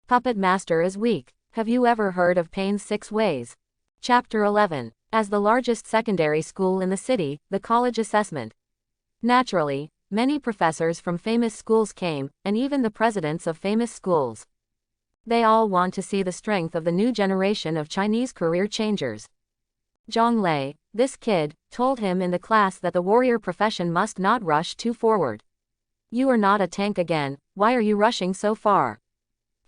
Puppet Master is weak. Have you ever heard of Pain's 6 Ways? Chapter 11. As the largest secondary school in the city, the college assessment. Naturally, many professors from famous schools came, and even the presidents of famous schools. They all want to see the strength of the new generation of Chinese career changers. Zhang Lei, this kid, told him in the class that the warrior profession must not rush too forward. You are not a tank again, why are you rushing so far?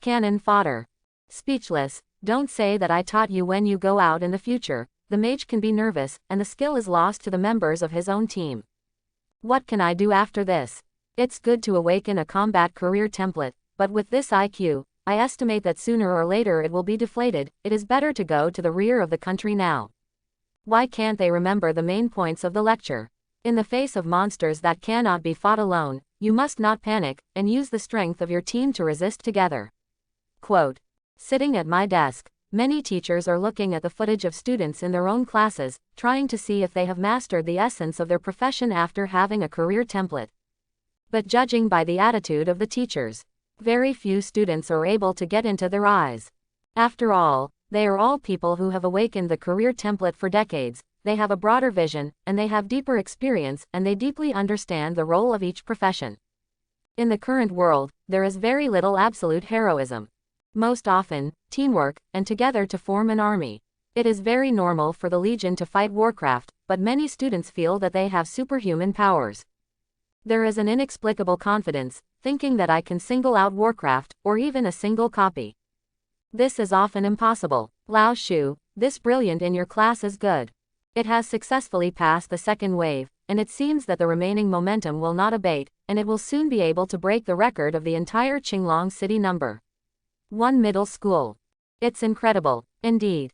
Cannon fodder. Speechless, don't say that I taught you. When you go out in the future, the mage can be nervous, and the skill is lost to the members of his own team. What can I do after this? It's good to awaken a combat career template, but with this IQ, I estimate that sooner or later it will be deflated. It is better to go to the rear of the country now. Why can't they remember the main points of the lecture? In the face of monsters that cannot be fought alone, you must not panic, and use the strength of your team to resist together. Quote. Sitting at my desk, many teachers are looking at the footage of students in their own classes, trying to see if they have mastered the essence of their profession after having a career template. But judging by the attitude of the teachers, very few students are able to get into their eyes. After all, they are all people who have awakened the career template for decades. They have a broader vision, and they have deeper experience, and they deeply understand the role of each profession. In the current world, there is very little absolute heroism. Most often, teamwork, and together to form an army. It is very normal for the Legion to fight Warcraft, but many students feel that they have superhuman powers. There is an inexplicable confidence, thinking that I can single out Warcraft, or even a single copy. This is often impossible. Lao Shu, this brilliant in your class is good. It has successfully passed the second wave, and it seems that the remaining momentum will not abate, and it will soon be able to break the record of the entire Qinglong City number. 1 middle school. It's incredible. Indeed.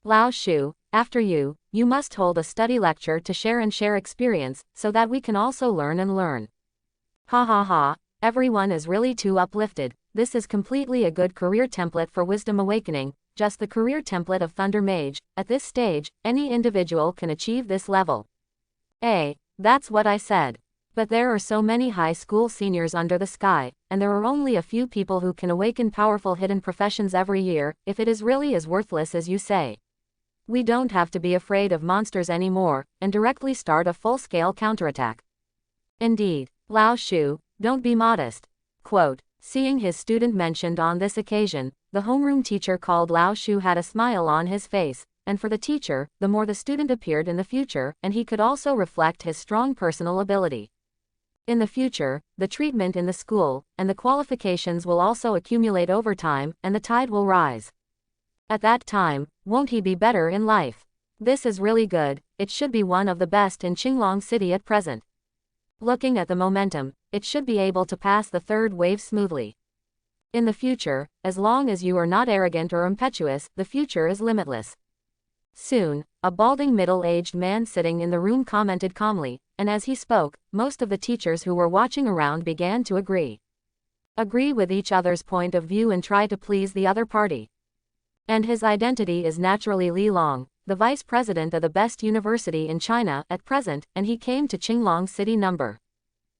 Lao Shu, after you must hold a study lecture to share experience, so that we can also learn and learn. Ha ha ha, everyone is really too uplifted. This is completely a good career template for Wisdom Awakening, just the career template of Thunder Mage. At this stage, any individual can achieve this level. That's what I said. But there are so many high school seniors under the sky, and there are only a few people who can awaken powerful hidden professions every year, if it is really as worthless as you say. We don't have to be afraid of monsters anymore, and directly start a full-scale counterattack. Indeed, Lao Shu, don't be modest. Quote. Seeing his student mentioned on this occasion, the homeroom teacher called Lao Shu had a smile on his face, and for the teacher, the more the student appeared in the future, and he could also reflect his strong personal ability. In the future, the treatment in the school, and the qualifications will also accumulate over time, and the tide will rise. At that time, won't he be better in life? This is really good, it should be one of the best in Qinglong City at present. Looking at the momentum, it should be able to pass the third wave smoothly. In the future, as long as you are not arrogant or impetuous, the future is limitless. Soon, a balding middle-aged man sitting in the room commented calmly, and as he spoke, most of the teachers who were watching around began to agree with each other's point of view and try to please the other party. And his identity is naturally Li Long, the vice president of the best university in China at present, and he came to Qinglong City number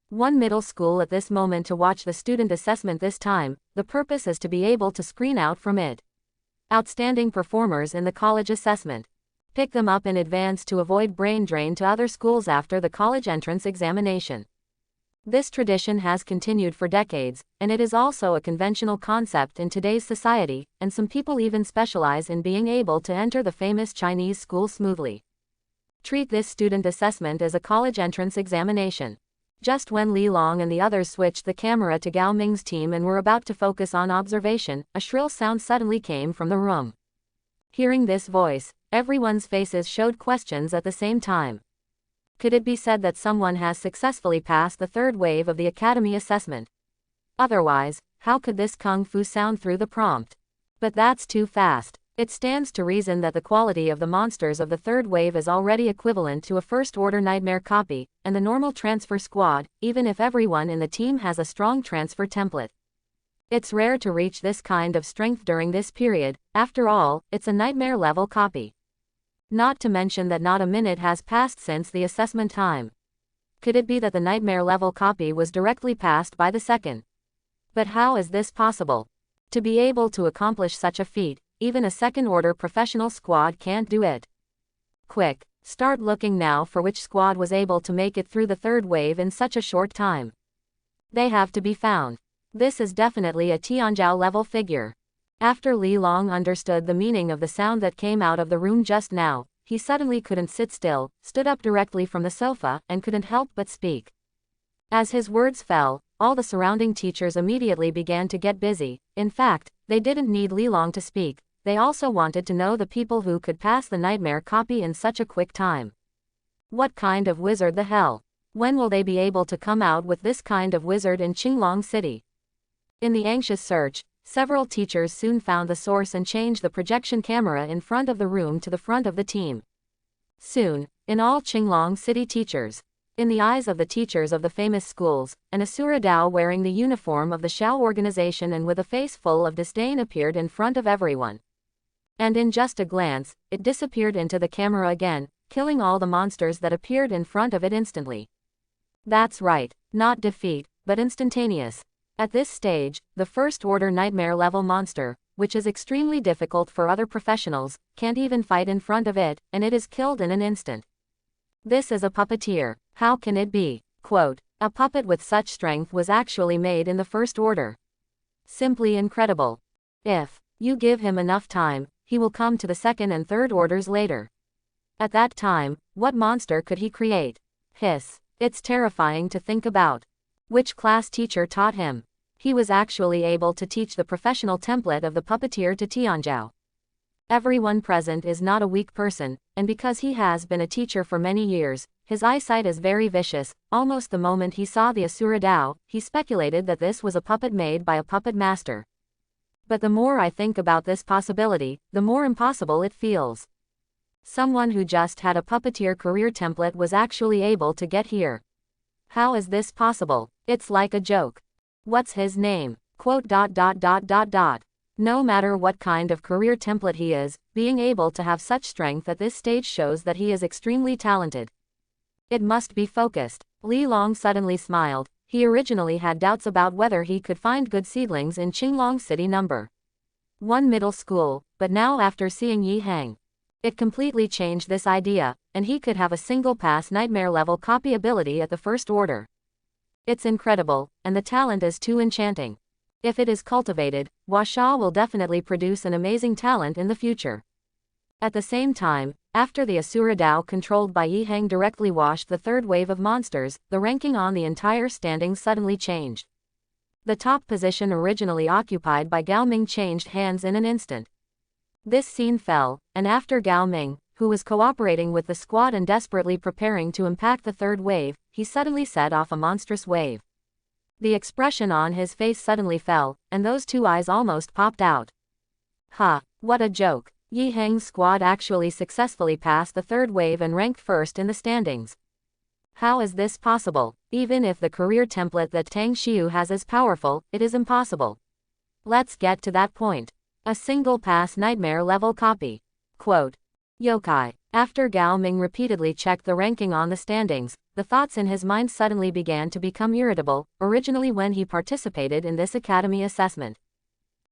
1 middle school at this moment to watch the student assessment. This time, the purpose is to be able to screen out from it outstanding performers in the college assessment. Pick them up in advance to avoid brain drain to other schools after the college entrance examination. This tradition has continued for decades, and it is also a conventional concept in today's society, and some people even specialize in being able to enter the famous Chinese school smoothly. Treat this student assessment as a college entrance examination. Just when Li Long and the others switched the camera to Gao Ming's team and were about to focus on observation, a shrill sound suddenly came from the room. Hearing this voice, everyone's faces showed questions at the same time. Could it be said that someone has successfully passed the third wave of the academy assessment? Otherwise, how could this kung fu sound through the prompt? But that's too fast. It stands to reason that the quality of the monsters of the third wave is already equivalent to a first-order nightmare copy, and the normal transfer squad, even if everyone in the team has a strong transfer template. It's rare to reach this kind of strength during this period. After all, it's a nightmare-level copy. Not to mention that not a minute has passed since the assessment time. Could it be that the nightmare-level copy was directly passed by the second? But how is this possible? To be able to accomplish such a feat, even a second-order professional squad can't do it. Quick, start looking now for which squad was able to make it through the third wave in such a short time. They have to be found. This is definitely a Tianzhou level figure. After Li Long understood the meaning of the sound that came out of the room just now, he suddenly couldn't sit still, stood up directly from the sofa, and couldn't help but speak. As his words fell, all the surrounding teachers immediately began to get busy. In fact, they didn't need Li Long to speak, they also wanted to know the people who could pass the nightmare copy in such a quick time. What kind of wizard the hell? When will they be able to come out with this kind of wizard in Qinglong City? In the anxious search, several teachers soon found the source and changed the projection camera in front of the room to the front of the team. Soon, in all Qinglong City teachers, in the eyes of the teachers of the famous schools, an Asura Dao wearing the uniform of the Shao organization and with a face full of disdain appeared in front of everyone. And in just a glance, it disappeared into the camera again, killing all the monsters that appeared in front of it instantly. That's right, not defeat, but instantaneous. At this stage, the first-order nightmare-level monster, which is extremely difficult for other professionals, can't even fight in front of it, and it is killed in an instant. This is a puppeteer. How can it be? Quote, a puppet with such strength was actually made in the first order. Simply incredible. If you give him enough time, he will come to the second and third orders later. At that time, what monster could he create? Hiss. It's terrifying to think about. Which class teacher taught him? He was actually able to teach the professional template of the puppeteer to Tianzhou. Everyone present is not a weak person, and because he has been a teacher for many years, his eyesight is very vicious. Almost the moment he saw the Asura Dao, he speculated that this was a puppet made by a puppet master. But the more I think about this possibility, the more impossible it feels. Someone who just had a puppeteer career template was actually able to get here. How is this possible? It's like a joke. What's his name? Quote. No matter what kind of career template he is, being able to have such strength at this stage shows that he is extremely talented. It must be focused. Li Long suddenly smiled. He originally had doubts about whether he could find good seedlings in Qinglong City No. 1 middle school, but now after seeing Yi Hang, it completely changed this idea, and he could have a single-pass nightmare-level copy ability at the first order. It's incredible, and the talent is too enchanting. If it is cultivated, wuxia will definitely produce an amazing talent in the future. At the same time, after the Asura Dao controlled by Yi Hang directly washed the third wave of monsters, the ranking on the entire standings suddenly changed. The top position originally occupied by Gao Ming changed hands in an instant. This scene fell, and after Gao Ming, who was cooperating with the squad and desperately preparing to impact the third wave, he suddenly set off a monstrous wave. The expression on his face suddenly fell, and those two eyes almost popped out. Ha, what a joke. Yi Hang's squad actually successfully passed the third wave and ranked first in the standings. How is this possible? Even if the career template that Tang Xiu has is powerful, it is impossible. Let's get to that point. A single-pass nightmare-level copy. Quote. Yokai. After Gao Ming repeatedly checked the ranking on the standings, the thoughts in his mind suddenly began to become irritable. Originally when he participated in this academy assessment,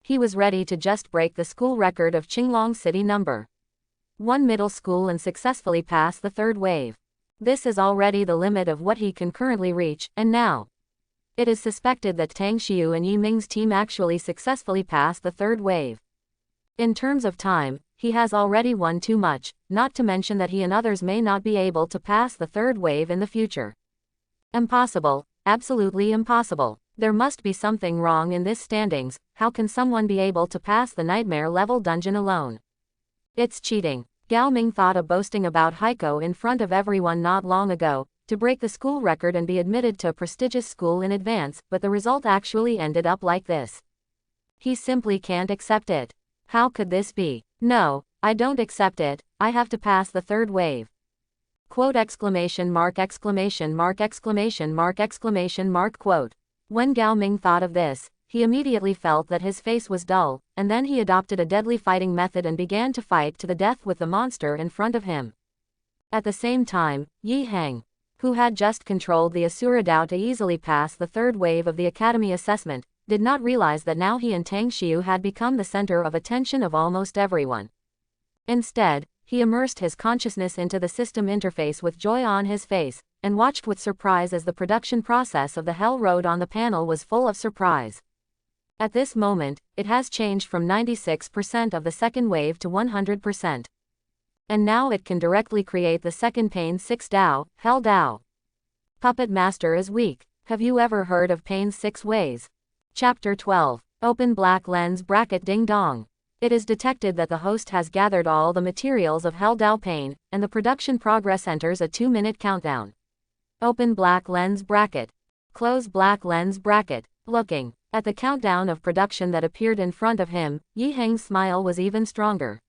he was ready to just break the school record of Qinglong City No. 1 middle school and successfully pass the third wave. This is already the limit of what he can currently reach, and now it is suspected that Tang Xiu and Yi Ming's team actually successfully passed the third wave. In terms of time, he has already won too much, not to mention that he and others may not be able to pass the third wave in the future. Impossible, absolutely impossible. There must be something wrong in this standings. How can someone be able to pass the nightmare level dungeon alone? It's cheating. Gao Ming thought of boasting about Heiko in front of everyone not long ago, to break the school record and be admitted to a prestigious school in advance, but the result actually ended up like this. He simply can't accept it. How could this be? No, I don't accept it, I have to pass the third wave. Quote exclamation mark exclamation mark exclamation mark exclamation mark quote. When Gao Ming thought of this, he immediately felt that his face was dull, and then he adopted a deadly fighting method and began to fight to the death with the monster in front of him. At the same time, Yi Hang, who had just controlled the Asura Dao to easily pass the third wave of the academy assessment, did not realize that now he and Tang Xiu had become the center of attention of almost everyone. Instead, he immersed his consciousness into the system interface with joy on his face, and watched with surprise as the production process of the Hell Road on the panel was full of surprise. At this moment, it has changed from 96% of the second wave to 100%. And now it can directly create the second pane 6 Dao, Hell Dao. Puppet Master is weak. Have you ever heard of Pain's 6 Ways? Chapter 12. Open black lens bracket ding dong. It is detected that the host has gathered all the materials of Hell Dao Pain, and the production progress enters a 2-minute countdown. Open black lens bracket. Close black lens bracket. Looking at the countdown of production that appeared in front of him, Yi Heng's smile was even stronger.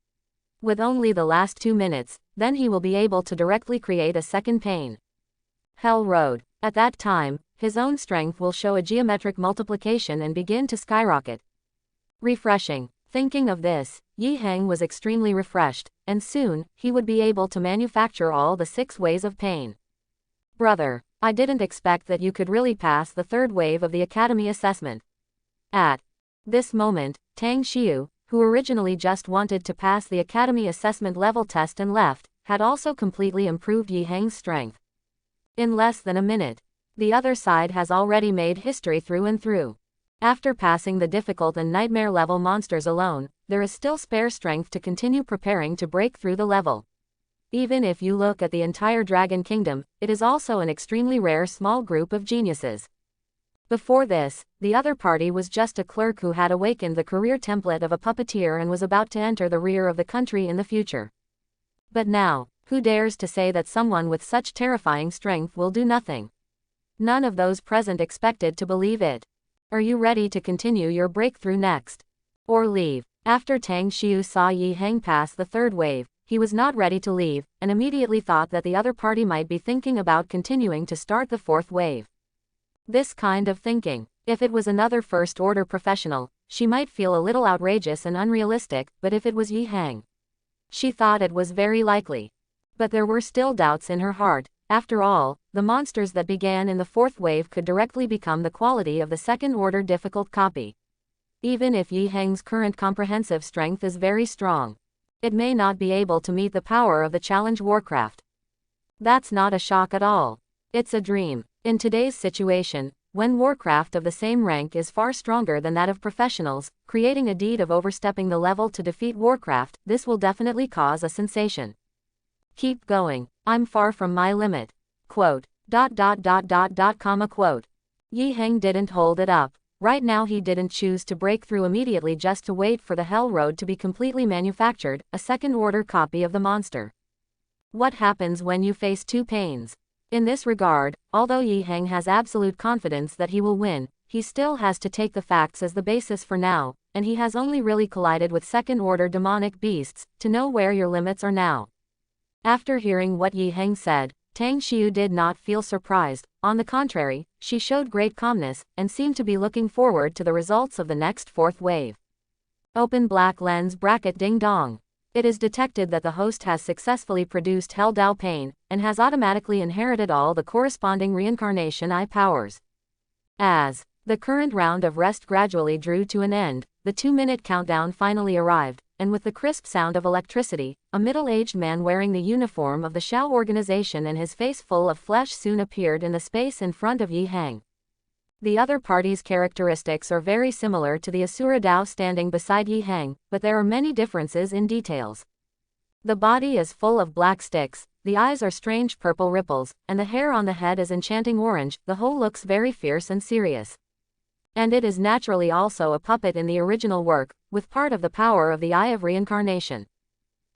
With only the last 2 minutes, then he will be able to directly create a second pane. Hell Road. At that time, his own strength will show a geometric multiplication and begin to skyrocket. Refreshing. Thinking of this, Yi Heng was extremely refreshed, and soon, he would be able to manufacture all the 6 ways of pain. Brother, I didn't expect that you could really pass the 3rd wave of the Academy assessment. At this moment, Tang Xiu, who originally just wanted to pass the Academy assessment level test and left, had also completely improved Yi Heng's strength. In less than a minute, the other side has already made history through and through. After passing the difficult and nightmare-level monsters alone, there is still spare strength to continue preparing to break through the level. Even if you look at the entire Dragon Kingdom, it is also an extremely rare small group of geniuses. Before this, the other party was just a clerk who had awakened the career template of a puppeteer and was about to enter the rear of the country in the future. But now, who dares to say that someone with such terrifying strength will do nothing? None of those present expected to believe it. Are you ready to continue your breakthrough next? Or leave? After Tang Xiu saw Yi Heng pass the 3rd wave, he was not ready to leave, and immediately thought that the other party might be thinking about continuing to start the 4th wave. This kind of thinking, if it was another first-order professional, she might feel a little outrageous and unrealistic, but if it was Yi Heng, she thought it was very likely. But there were still doubts in her heart. After all, the monsters that began in the 4th wave could directly become the quality of the 2nd-order difficult copy. Even if Yi Heng's current comprehensive strength is very strong, it may not be able to meet the power of the Challenge Warcraft. That's not a shock at all. It's a dream. In today's situation, when Warcraft of the same rank is far stronger than that of professionals, creating a deed of overstepping the level to defeat Warcraft, this will definitely cause a sensation. Keep going. I'm far from my limit. Quote. Quote. Yi Heng didn't hold it up. Right now he didn't choose to break through immediately just to wait for the Hell Road to be completely manufactured, a 2nd-order copy of the monster. What happens when you face 2 pains? In this regard, although Yi Heng has absolute confidence that he will win, he still has to take the facts as the basis for now, and he has only really collided with 2nd-order demonic beasts, to know where your limits are now. After hearing what Yi Heng said, Tang Xiu did not feel surprised. On the contrary, she showed great calmness, and seemed to be looking forward to the results of the next 4th wave. Open black lens bracket ding dong. It is detected that the host has successfully produced Hell Dao Pain, and has automatically inherited all the corresponding reincarnation I powers. As the current round of rest gradually drew to an end, the 2-minute countdown finally arrived, and with the crisp sound of electricity, a middle-aged man wearing the uniform of the Shao organization and his face full of flesh soon appeared in the space in front of Yi Heng. The other party's characteristics are very similar to the Asura Dao standing beside Yi Heng, but there are many differences in details. The body is full of black sticks, the eyes are strange purple ripples, and the hair on the head is enchanting orange. The whole looks very fierce and serious. And it is naturally also a puppet in the original work, with part of the power of the Eye of Reincarnation.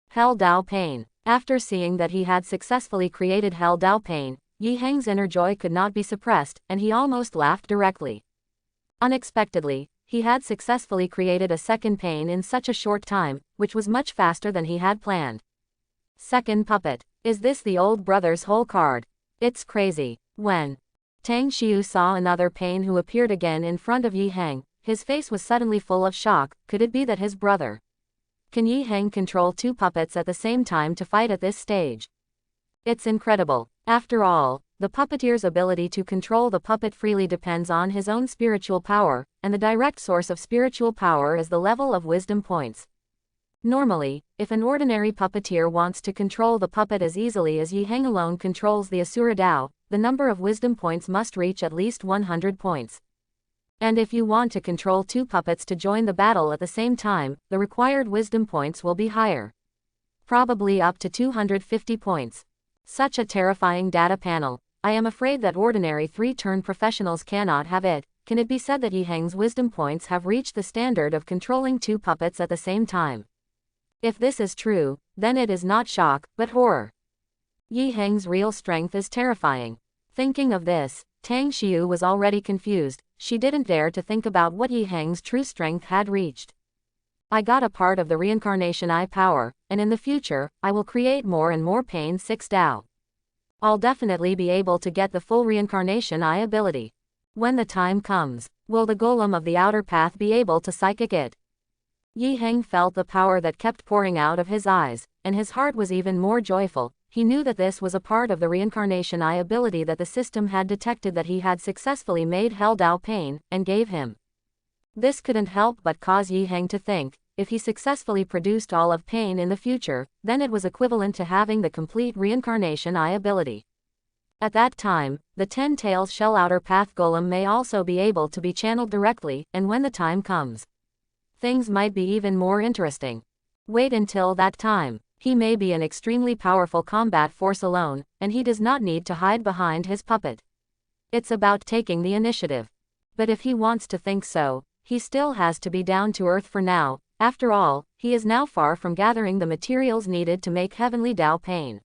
Hell Dao Pain. After seeing that he had successfully created Hell Dao Pain, Yi Heng's inner joy could not be suppressed, and he almost laughed directly. Unexpectedly, he had successfully created a second pain in such a short time, which was much faster than he had planned. Second puppet. Is this the old brother's whole card? It's crazy. When Tang Xiu saw another pain who appeared again in front of Yi Heng, his face was suddenly full of shock. Could it be that his brother? Can Yi Heng control 2 puppets at the same time to fight at this stage? It's incredible. After all, the puppeteer's ability to control the puppet freely depends on his own spiritual power, and the direct source of spiritual power is the level of wisdom points. Normally, if an ordinary puppeteer wants to control the puppet as easily as Yi Heng alone controls the Asura Dao, the number of wisdom points must reach at least 100 points. And if you want to control two puppets to join the battle at the same time, the required wisdom points will be higher. Probably up to 250 points. Such a terrifying data panel. I am afraid that ordinary 3-turn professionals cannot have it. Can it be said that Yi Heng's wisdom points have reached the standard of controlling two puppets at the same time? If this is true, then it is not shock, but horror. Yi Heng's real strength is terrifying. Thinking of this, Tang Xiu was already confused. She didn't dare to think about what Yi Heng's true strength had reached. I got a part of the reincarnation eye power, and in the future, I will create more and more Pain 6 Dao. I'll definitely be able to get the full reincarnation eye ability. When the time comes, will the golem of the outer path be able to psychic it? Yi Heng felt the power that kept pouring out of his eyes, and his heart was even more joyful. He knew that this was a part of the reincarnation eye ability that the system had detected that he had successfully made Hell Dao Pain, and gave him. This couldn't help but cause Yi Heng to think, if he successfully produced all of Pain in the future, then it was equivalent to having the complete reincarnation eye ability. At that time, the 10-tailed shell outer path golem may also be able to be channeled directly, and when the time comes, things might be even more interesting. Wait until that time. He may be an extremely powerful combat force alone, and he does not need to hide behind his puppet. It's about taking the initiative. But if he wants to think so, he still has to be down to earth for now. After all, he is now far from gathering the materials needed to make Heavenly Dao Pain.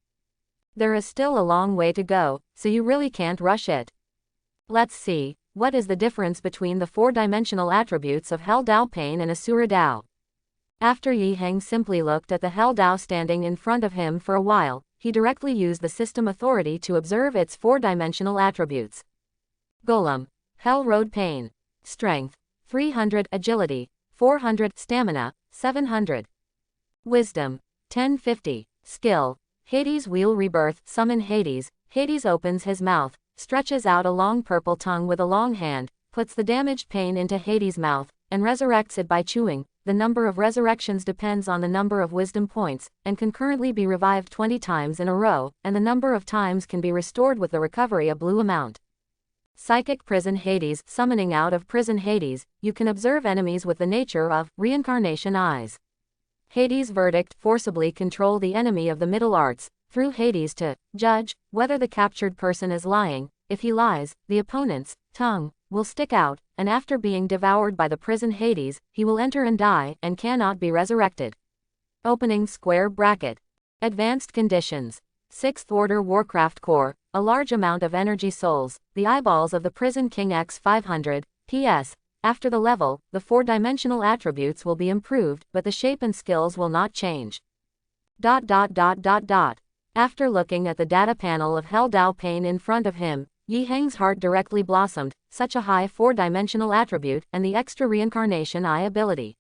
There is still a long way to go, so you really can't rush it. Let's see, what is the difference between the 4-dimensional attributes of Hell Dao Pain and Asura Dao? After Yi Heng simply looked at the Hell Dao standing in front of him for a while, he directly used the system authority to observe its 4-dimensional attributes. Golem. Hell Road Pain. Strength. 300. Agility. 400. Stamina. 700. Wisdom. 1050. Skill. Hades Wheel Rebirth. Summon Hades. Hades opens his mouth, stretches out a long purple tongue with a long hand, puts the damaged Pain into Hades' mouth, and resurrects it by chewing. The number of resurrections depends on the number of wisdom points, and can currently be revived 20 times in a row, and the number of times can be restored with the recovery a blue amount. Psychic Prison Hades. Summoning out of Prison Hades, you can observe enemies with the nature of reincarnation eyes. Hades' verdict. Forcibly control the enemy of the middle arts, through Hades to judge whether the captured person is lying. If he lies, the opponent's tongue will stick out, and after being devoured by the prison Hades, he will enter and die, and cannot be resurrected. Opening square bracket. Advanced conditions. 6th Order Warcraft Core, a large amount of energy souls, the eyeballs of the Prison King X 500, PS. After the level, the 4-dimensional attributes will be improved, but the shape and skills will not change. After looking at the data panel of Hell Dao Pain in front of him, Yi Heng's heart directly blossomed. Such a high 4-dimensional attribute, and the extra reincarnation eye ability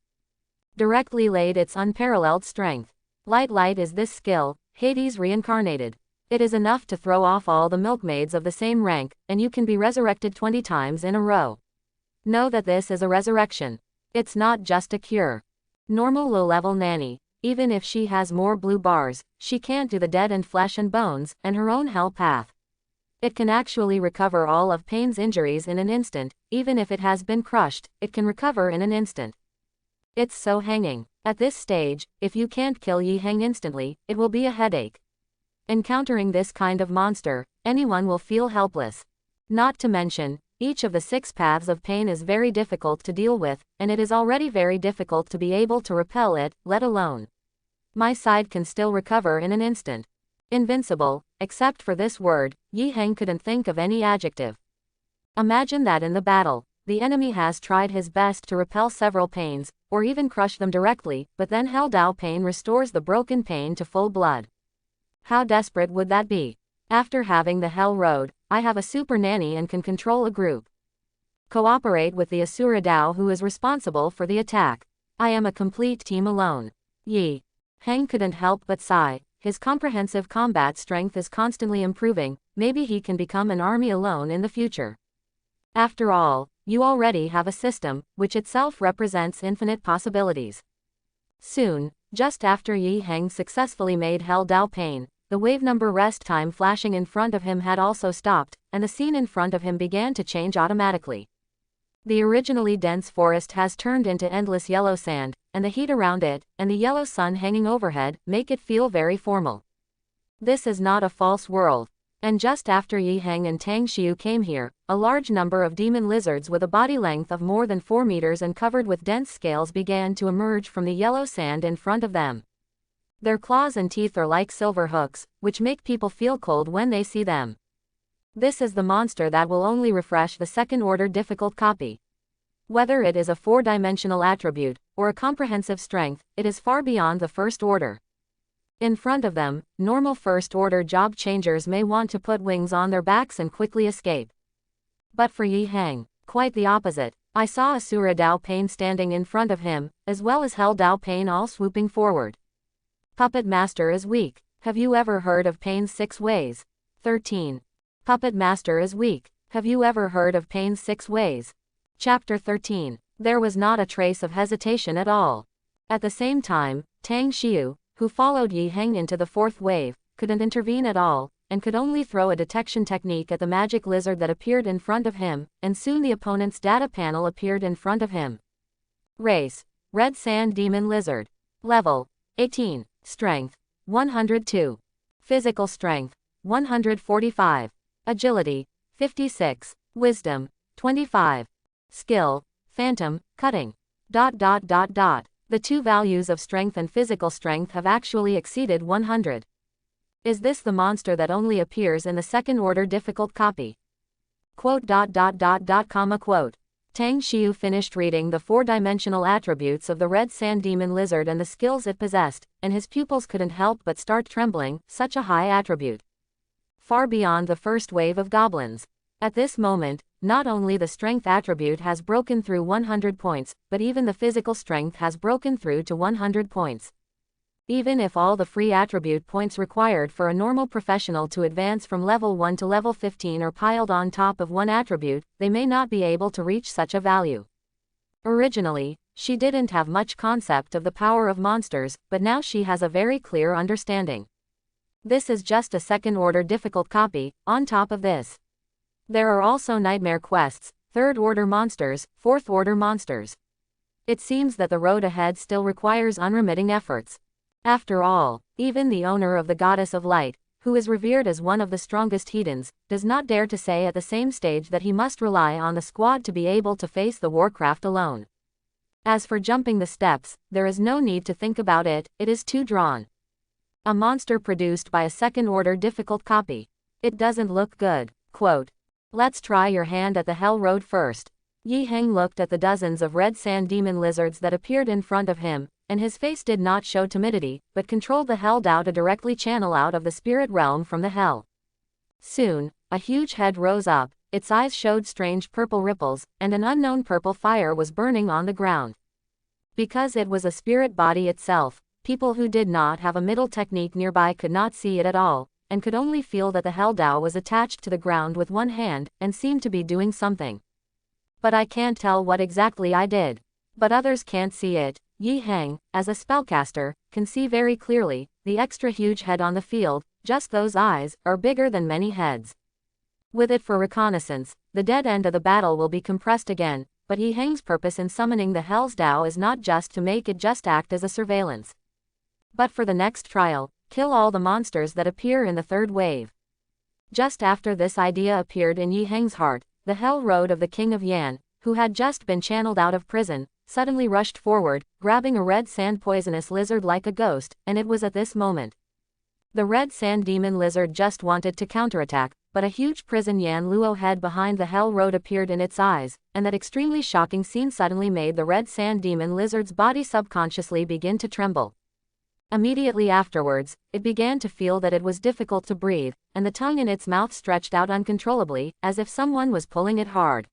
directly laid its unparalleled strength. Light is this skill, Hades reincarnated. It is enough to throw off all the milkmaids of the same rank, and you can be resurrected 20 times in a row. Know that this is a resurrection. It's not just a cure. Normal low-level nanny, even if she has more blue bars, she can't do the dead and flesh and bones, and her own hell path. It can actually recover all of Pain's injuries in an instant. Even if it has been crushed, it can recover in an instant. It's so hanging. At this stage, if you can't kill Yi Heng instantly, it will be a headache. Encountering this kind of monster, anyone will feel helpless. Not to mention, each of the 6 paths of pain is very difficult to deal with, and it is already very difficult to be able to repel it, let alone. My side can still recover in an instant. Invincible, except for this word, Yi Heng couldn't think of any adjective. Imagine that in the battle, the enemy has tried his best to repel several pains, or even crush them directly, but then Hell Dao Pain restores the broken pain to full blood. How desperate would that be? After having the Hell Road, I have a super nanny and can control a group. Cooperate with the Asura Dao who is responsible for the attack. I am a complete team alone. Yi Heng couldn't help but sigh. His comprehensive combat strength is constantly improving, maybe he can become an army alone in the future. After all, you already have a system, which itself represents infinite possibilities. Soon, just after Yi Heng successfully made Hell Dao Pain, the wave number rest time flashing in front of him had also stopped, and the scene in front of him began to change automatically. The originally dense forest has turned into endless yellow sand, and the heat around it, and the yellow sun hanging overhead, make it feel very formal. This is not a false world. And just after Yi Heng and Tang Xiu came here, a large number of demon lizards with a body length of more than 4 meters and covered with dense scales began to emerge from the yellow sand in front of them. Their claws and teeth are like silver hooks, which make people feel cold when they see them. This is the monster that will only refresh the second-order difficult copy. Whether it is a 4-dimensional attribute, or a comprehensive strength, it is far beyond the first order. In front of them, normal first-order job changers may want to put wings on their backs and quickly escape. But for Yi Heng, quite the opposite. I saw Asura Dao Pain standing in front of him, as well as Hell Dao Pain all swooping forward. Puppet Master is weak. Have you ever heard of Pain's 6 ways? 13. Puppet Master is weak. Have you ever heard of Pain's 6 ways? Chapter 13. There was not a trace of hesitation at all. At the same time, Tang Xiu, who followed Yi Heng into the 4th wave, couldn't intervene at all, and could only throw a detection technique at the magic lizard that appeared in front of him, and soon the opponent's data panel appeared in front of him. Race: Red Sand Demon Lizard. Level: 18. Strength: 102. Physical Strength: 145. Agility: 56. Wisdom: 25. Skill: Phantom, Cutting. The two values of strength and physical strength have actually exceeded 100. Is this the monster that only appears in the second-order difficult copy? Quote. Tang Xiu finished reading the 4-dimensional attributes of the red sand demon lizard and the skills it possessed, and his pupils couldn't help but start trembling, such a high attribute. Far beyond the first wave of goblins. At this moment, not only the strength attribute has broken through 100 points, but even the physical strength has broken through to 100 points. Even if all the free attribute points required for a normal professional to advance from level 1 to level 15 are piled on top of one attribute, they may not be able to reach such a value. Originally, she didn't have much concept of the power of monsters, but now she has a very clear understanding. This is just a second-order difficult copy. On top of this, there are also nightmare quests, third-order monsters, fourth-order monsters. It seems that the road ahead still requires unremitting efforts. After all, even the owner of the Goddess of Light, who is revered as one of the strongest heathens, does not dare to say at the same stage that he must rely on the squad to be able to face the Warcraft alone. As for jumping the steps, there is no need to think about it, it is too drawn. A monster produced by a second-order difficult copy. It doesn't look good. Quote. Let's try your hand at the Hell Road first. Yi Heng looked at the dozens of red sand demon lizards that appeared in front of him, and his face did not show timidity, but controlled the Hell Dao to directly channel out of the spirit realm from the hell. Soon, a huge head rose up, its eyes showed strange purple ripples, and an unknown purple fire was burning on the ground. Because it was a spirit body itself, people who did not have a middle technique nearby could not see it at all, and could only feel that the Hell Dao was attached to the ground with one hand, and seemed to be doing something. But I can't tell what exactly I did. But others can't see it. Yi Heng, as a spellcaster, can see very clearly, the extra huge head on the field, just those eyes, are bigger than many heads. With it for reconnaissance, the dead end of the battle will be compressed again, but Yi Heng's purpose in summoning the Hell's Dao is not just to make it just act as a surveillance. But for the next trial, kill all the monsters that appear in the third wave. Just after this idea appeared in Yi Heng's heart, the Hell Road of the King of Yan, who had just been channeled out of prison, suddenly rushed forward, grabbing a red sand poisonous lizard like a ghost, and it was at this moment. The red sand demon lizard just wanted to counterattack, but a huge prison Yan Luo head behind the Hell Road appeared in its eyes, and that extremely shocking scene suddenly made the red sand demon lizard's body subconsciously begin to tremble. Immediately afterwards, it began to feel that it was difficult to breathe, and the tongue in its mouth stretched out uncontrollably, as if someone was pulling it hard.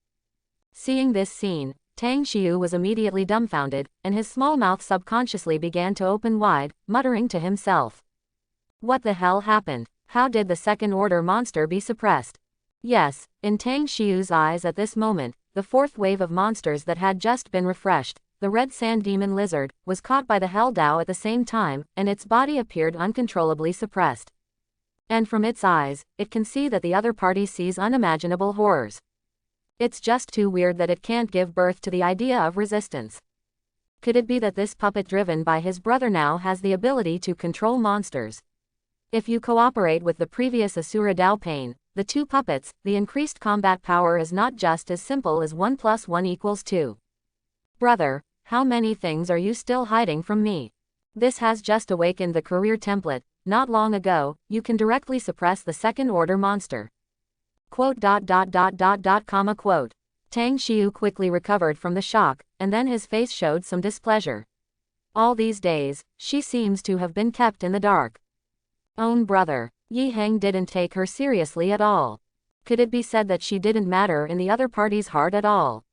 Seeing this scene, Tang Xiu was immediately dumbfounded, and his small mouth subconsciously began to open wide, muttering to himself. What the hell happened? How did the second-order monster be suppressed? Yes, in Tang Xiu's eyes at this moment, the fourth wave of monsters that had just been refreshed, the red sand demon lizard, was caught by the Hell Dao at the same time, and its body appeared uncontrollably suppressed. And from its eyes, it can see that the other party sees unimaginable horrors. It's just too weird that it can't give birth to the idea of resistance. Could it be that this puppet driven by his brother now has the ability to control monsters? If you cooperate with the previous Asura Dao Pain, the two puppets, the increased combat power is not just as simple as 1 + 1 = 2. Brother, how many things are you still hiding from me? This has just awakened the career template. Not long ago, you can directly suppress the second-order monster. Quote. Quote. Tang Xiu quickly recovered from the shock, and then his face showed some displeasure. All these days, she seems to have been kept in the dark. Own brother, Yi Heng didn't take her seriously at all. Could it be said that she didn't matter in the other party's heart at all?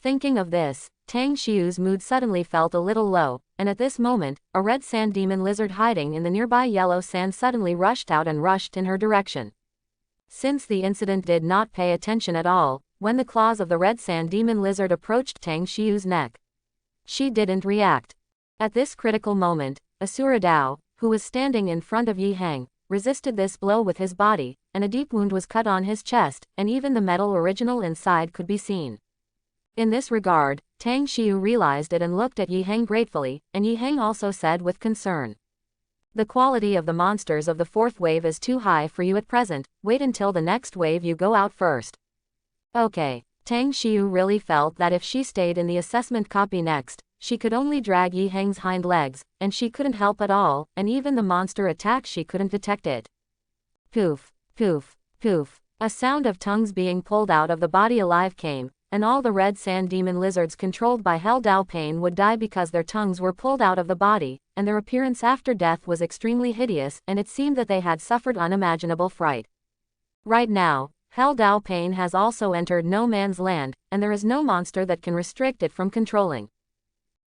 Thinking of this, Tang Xiu's mood suddenly felt a little low, and at this moment, a red sand demon lizard hiding in the nearby yellow sand suddenly rushed out and rushed in her direction. Since the incident did not pay attention at all, when the claws of the red sand demon lizard approached Tang Xiu's neck, she didn't react. At this critical moment, Asura Dao, who was standing in front of Yi Heng, resisted this blow with his body, and a deep wound was cut on his chest, and even the metal original inside could be seen. In this regard, Tang Xiu realized it and looked at Yi Heng gratefully, and Yi Heng also said with concern, "The quality of the monsters of the fourth wave is too high for you at present, wait until the next wave you go out first." Okay. Tang Xiu really felt that if she stayed in the assessment copy next, she could only drag Yi Heng's hind legs, and she couldn't help at all, and even the monster attack she couldn't detect it. Poof, poof, poof. A sound of tongues being pulled out of the body alive came, and all the red sand demon lizards controlled by Hell Dao Pain would die because their tongues were pulled out of the body, and their appearance after death was extremely hideous, and it seemed that they had suffered unimaginable fright. Right now, Hell Dao Pain has also entered no man's land, and there is no monster that can restrict it from controlling.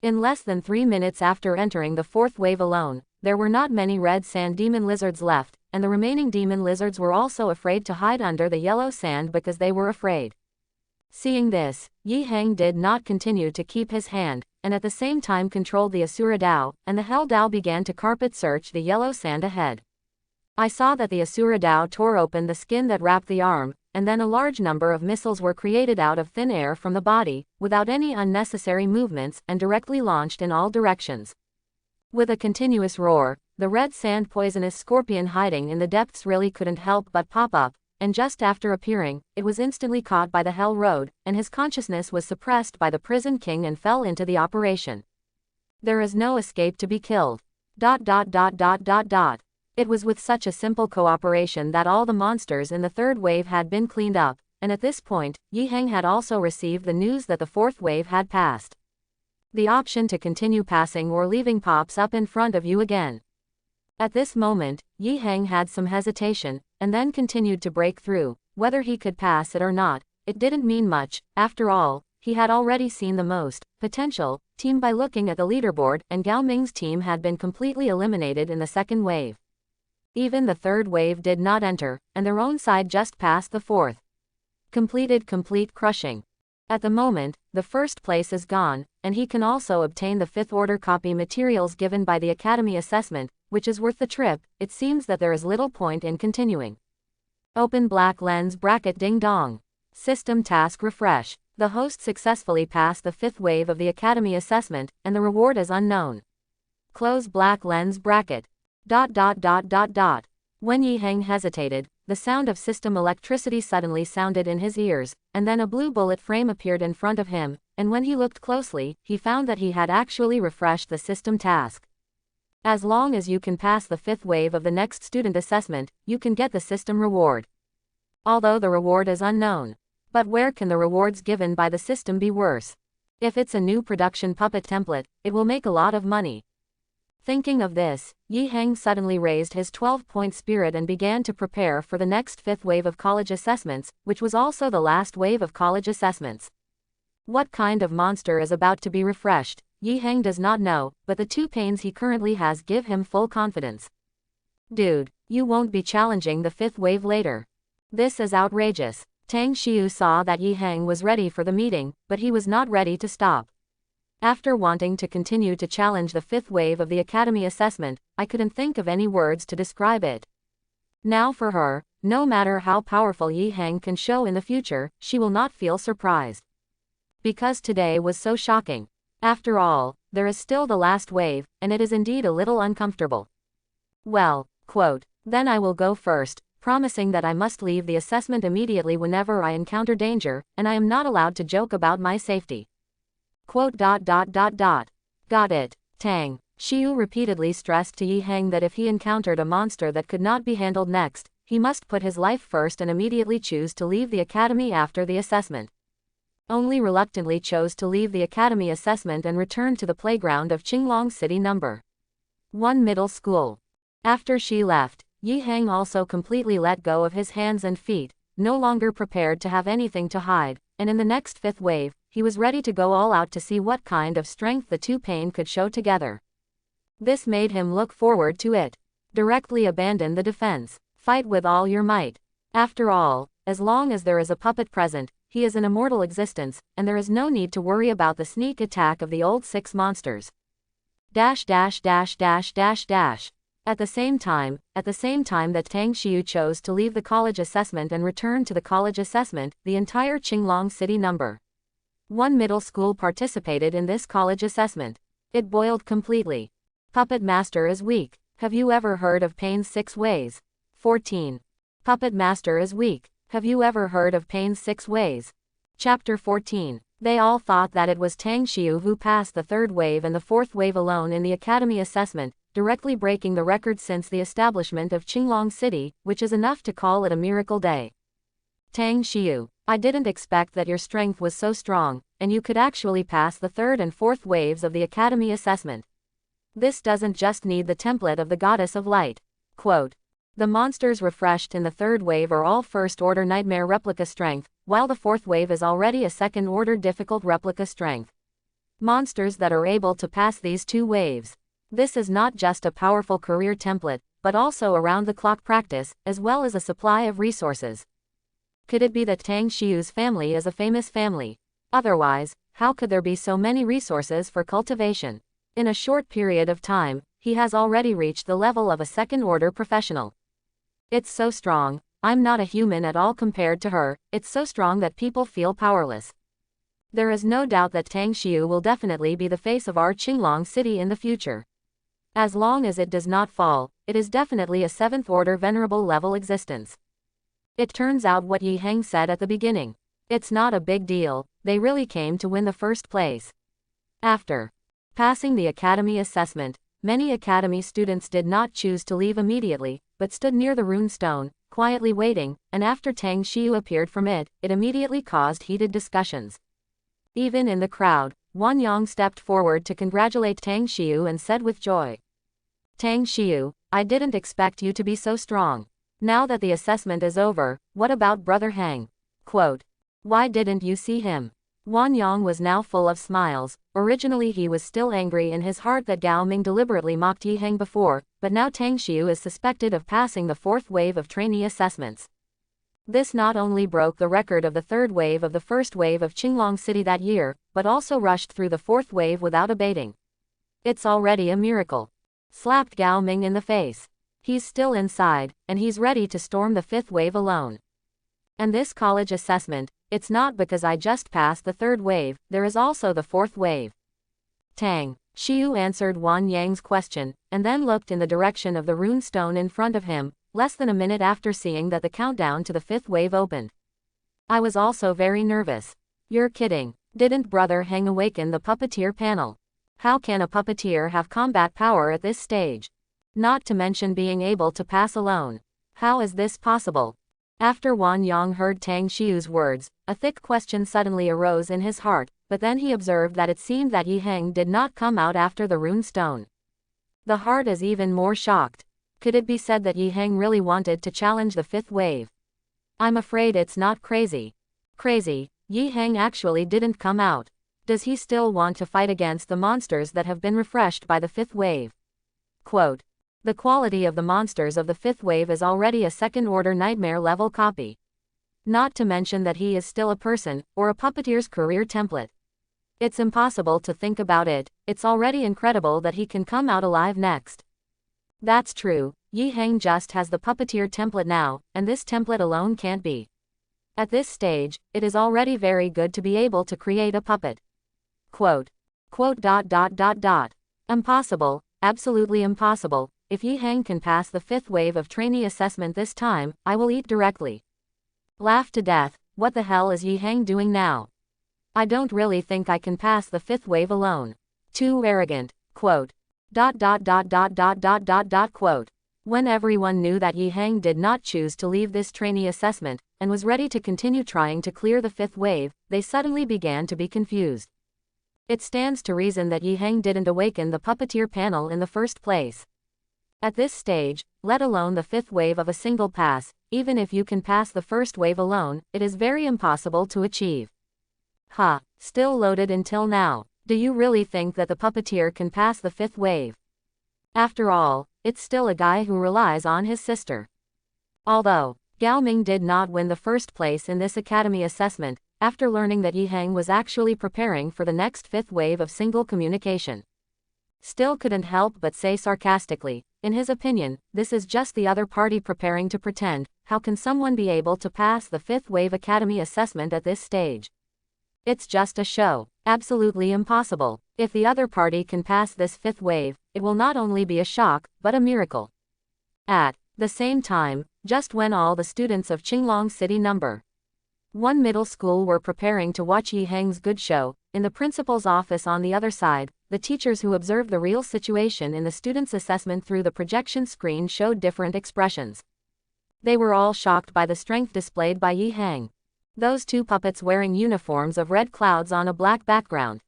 In less than 3 minutes after entering the fourth wave alone, there were not many red sand demon lizards left, and the remaining demon lizards were also afraid to hide under the yellow sand because they were afraid. Seeing this, Yi Heng did not continue to keep his hand, and at the same time controlled the Asura Dao, and the Hell Dao began to carpet search the yellow sand ahead. I saw that the Asura Dao tore open the skin that wrapped the arm, and then a large number of missiles were created out of thin air from the body, without any unnecessary movements, and directly launched in all directions. With a continuous roar, the red sand poisonous scorpion hiding in the depths really couldn't help but pop up, and just after appearing, it was instantly caught by the Hell Road, and his consciousness was suppressed by the prison king and fell into the operation. There is no escape to be killed. It was with such a simple cooperation that all the monsters in the third wave had been cleaned up, and at this point, Yi Heng had also received the news that the fourth wave had passed. The option to continue passing or leaving pops up in front of you again. At this moment, Yi Heng had some hesitation, and then continued to break through. Whether he could pass it or not, it didn't mean much. After all, he had already seen the most potential team by looking at the leaderboard, and Gao Ming's team had been completely eliminated in the second wave. Even the third wave did not enter, and their own side just passed the fourth. Complete crushing. At the moment, the first place is gone, and he can also obtain the fifth-order copy materials given by the Academy assessment, which is worth the trip. It seems that there is little point in continuing. Open black lens bracket ding dong. System task refresh. The host successfully passed the fifth wave of the Academy assessment, and the reward is unknown. Close black lens bracket. When Yi Heng hesitated, the sound of system electricity suddenly sounded in his ears, and then a blue bullet frame appeared in front of him, and when he looked closely, he found that he had actually refreshed the system task. As long as you can pass the fifth wave of the next student assessment, you can get the system reward. Although the reward is unknown. But where can the rewards given by the system be worse? If it's a new production puppet template, it will make a lot of money. Thinking of this, Yi Heng suddenly raised his 12-point spirit and began to prepare for the next fifth wave of college assessments, which was also the last wave of college assessments. What kind of monster is about to be refreshed, Yi Heng does not know, but the 2 pains he currently has give him full confidence. Dude, you won't be challenging the fifth wave later. This is outrageous. Tang Xiu saw that Yi Heng was ready for the meeting, but he was not ready to stop. After wanting to continue to challenge the fifth wave of the academy assessment, I couldn't think of any words to describe it. Now for her, no matter how powerful Yi Heng can show in the future, she will not feel surprised. Because today was so shocking. After all, there is still the last wave, and it is indeed a little uncomfortable. Well, quote, then I will go first, promising that I must leave the assessment immediately whenever I encounter danger, and I am not allowed to joke about my safety. Quote. Got it. Tang Xiu repeatedly stressed to Yi Heng that if he encountered a monster that could not be handled next, he must put his life first and immediately choose to leave the academy after the assessment. Only reluctantly chose to leave the academy assessment and return to the playground of Qinglong City No. 1 Middle School. After she left, Yi Heng also completely let go of his hands and feet, no longer prepared to have anything to hide, and in the next fifth wave, he was ready to go all out to see what kind of strength the two pain could show together. This made him look forward to it. Directly abandon the defense. Fight with all your might. After all, as long as there is a puppet present, he is an immortal existence, and there is no need to worry about the sneak attack of the old six monsters. At the same time that Tang Xiu chose to leave the college assessment and return to the college assessment, the entire Qinglong City No. 1 Middle School participated in this college assessment. It boiled completely. Puppet Master is weak. Have you ever heard of pain's 6 ways? 14. Puppet Master is weak. Have you ever heard of pain's 6 ways? Chapter 14. They all thought that it was Tang Xiu who passed the third wave and the fourth wave alone in the academy assessment, directly breaking the record since the establishment of Qinglong City, which is enough to call it a miracle day. Tang Xiu, I didn't expect that your strength was so strong, and you could actually pass the third and fourth waves of the academy assessment. This doesn't just need the template of the goddess of light. Quote. The monsters refreshed in the third wave are all first-order nightmare replica strength, while the fourth wave is already a second-order difficult replica strength. Monsters that are able to pass these two waves. This is not just a powerful career template, but also around-the-clock practice, as well as a supply of resources. Could it be that Tang Xiu's family is a famous family? Otherwise, how could there be so many resources for cultivation? In a short period of time, he has already reached the level of a second-order professional. It's so strong, I'm not a human at all compared to her, it's so strong that people feel powerless. There is no doubt that Tang Xiu will definitely be the face of our Qinglong City in the future. As long as it does not fall, it is definitely a 7th-order venerable level existence. It turns out what Yi Heng said at the beginning. It's not a big deal, they really came to win the first place. After passing the academy assessment, many academy students did not choose to leave immediately, but stood near the rune stone, quietly waiting, and after Tang Xiu appeared from it, it immediately caused heated discussions. Even in the crowd, Wang Yang stepped forward to congratulate Tang Xiu and said with joy, Tang Xiu, I didn't expect you to be so strong. Now that the assessment is over, what about Brother Heng? Quote. Why didn't you see him? Wang Yang was now full of smiles. Originally he was still angry in his heart that Gao Ming deliberately mocked Yi Heng before, but now Tang Xiu is suspected of passing the fourth wave of trainee assessments. This not only broke the record of the third wave of the first wave of Qinglong City that year, but also rushed through the fourth wave without abating. It's already a miracle. Slapped Gao Ming in the face. He's still inside, and he's ready to storm the fifth wave alone. And this college assessment, it's not because I just passed the third wave, there is also the fourth wave. Tang Xiu answered Wang Yang's question, and then looked in the direction of the rune stone in front of him, less than a minute after seeing that the countdown to the fifth wave opened. I was also very nervous. You're kidding. Didn't Brother Heng awaken the puppeteer panel? How can a puppeteer have combat power at this stage? Not to mention being able to pass alone. How is this possible? After Wang Yang heard Tang Xiu's words, a thick question suddenly arose in his heart, but then he observed that it seemed that Yi Heng did not come out after the rune stone. The heart is even more shocked. Could it be said that Yi Heng really wanted to challenge the fifth wave? I'm afraid it's not crazy. Crazy, Yi Heng actually didn't come out. Does he still want to fight against the monsters that have been refreshed by the fifth wave? Quote. The quality of the monsters of the fifth wave is already a second-order nightmare level copy. Not to mention that he is still a person, or a puppeteer's career template. It's impossible to think about it, it's already incredible that he can come out alive next. That's true, Yi Heng just has the puppeteer template now, and this template alone can't be. At this stage, it is already very good to be able to create a puppet. Quote. Impossible, absolutely impossible. If Yi Heng can pass the fifth wave of trainee assessment this time, I will eat directly. Laugh to death, what the hell is Yi Heng doing now? I don't really think I can pass the fifth wave alone. Too arrogant. Quote. Quote. When everyone knew that Yi Heng did not choose to leave this trainee assessment, and was ready to continue trying to clear the fifth wave, they suddenly began to be confused. It stands to reason that Yi Heng didn't awaken the puppeteer panel in the first place. At this stage, let alone the fifth wave of a single pass, even if you can pass the first wave alone, it is very impossible to achieve. Still loaded until now. Do you really think that the puppeteer can pass the fifth wave? After all, it's still a guy who relies on his sister. Although Gao Ming did not win the first place in this academy assessment, after learning that Yi Heng was actually preparing for the next fifth wave of single communication. Still couldn't help but say sarcastically, in his opinion, this is just the other party preparing to pretend. How can someone be able to pass the fifth wave academy assessment at this stage? It's just a show. Absolutely impossible. If the other party can pass this fifth wave, it will not only be a shock, but a miracle. At the same time, just when all the students of Qinglong City No. 1 middle school were preparing to watch Yi Heng's good show, in the principal's office on the other side, the teachers who observed the real situation in the students' assessment through the projection screen showed different expressions. They were all shocked by the strength displayed by Yi Heng. Those two puppets wearing uniforms of red clouds on a black background.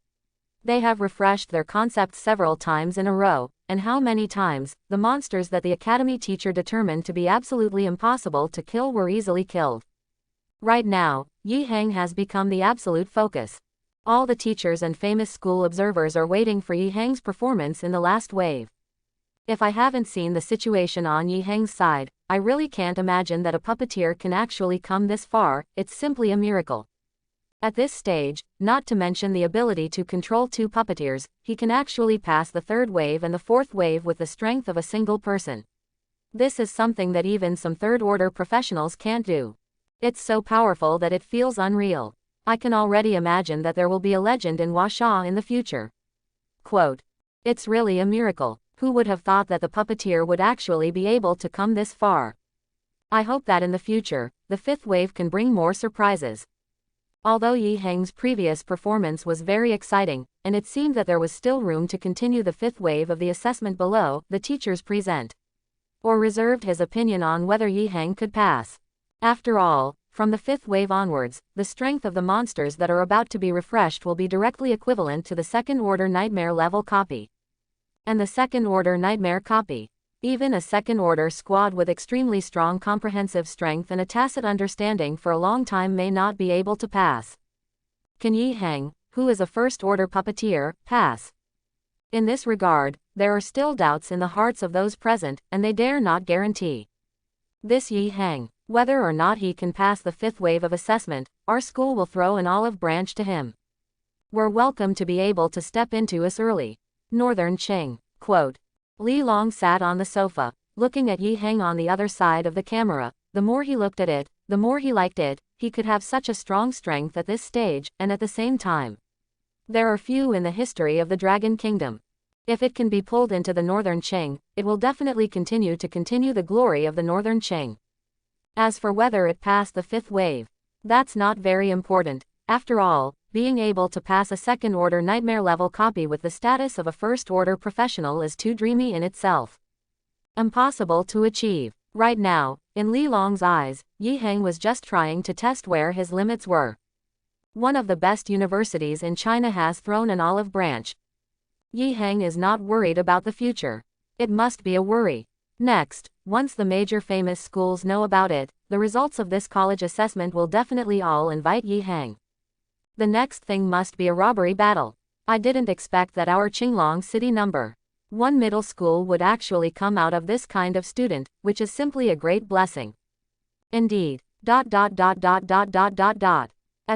They have refreshed their concepts several times in a row, and how many times, the monsters that the academy teacher determined to be absolutely impossible to kill were easily killed. Right now, Yi Heng has become the absolute focus. All the teachers and famous school observers are waiting for Yi Heng's performance in the last wave. If I haven't seen the situation on Yi Heng's side, I really can't imagine that a puppeteer can actually come this far. It's simply a miracle. At this stage, not to mention the ability to control two puppeteers, he can actually pass the third wave and the fourth wave with the strength of a single person. This is something that even some third-order professionals can't do. It's so powerful that it feels unreal. I can already imagine that there will be a legend in wuxia in the future. Quote. It's really a miracle. Who would have thought that the puppeteer would actually be able to come this far? I hope that in the future, the fifth wave can bring more surprises. Although Yi Heng's previous performance was very exciting, and it seemed that there was still room to continue the fifth wave of the assessment below, the teachers present or reserved his opinion on whether Yi Heng could pass. After all, from the fifth wave onwards, the strength of the monsters that are about to be refreshed will be directly equivalent to the second-order nightmare level copy. And the second-order nightmare copy. Even a second-order squad with extremely strong comprehensive strength and a tacit understanding for a long time may not be able to pass. Can Yi Heng, who is a first-order puppeteer, pass? In this regard, there are still doubts in the hearts of those present, and they dare not guarantee. This Yi Heng, whether or not he can pass the fifth wave of assessment, our school will throw an olive branch to him. We're welcome to be able to step into us early. Northern Qing. Quote. Li Long sat on the sofa, looking at Yi Heng on the other side of the camera. The more he looked at it, the more he liked it. He could have such a strong strength at this stage, and at the same time. There are few in the history of the Dragon Kingdom. If it can be pulled into the Northern Qing, it will definitely continue the glory of the Northern Qing. As for whether it passed the fifth wave, that's not very important. After all, being able to pass a second-order nightmare-level copy with the status of a first-order professional is too dreamy in itself. Impossible to achieve. Right now, in Li Long's eyes, Yi Heng was just trying to test where his limits were. One of the best universities in China has thrown an olive branch. Yi Heng is not worried about the future. It must be a worry. Next, once the major famous schools know about it, the results of this college assessment will definitely all invite Yi Heng. The next thing must be a robbery battle. I didn't expect that our Qinglong City No. One middle school would actually come out of this kind of student, which is simply a great blessing. Indeed. At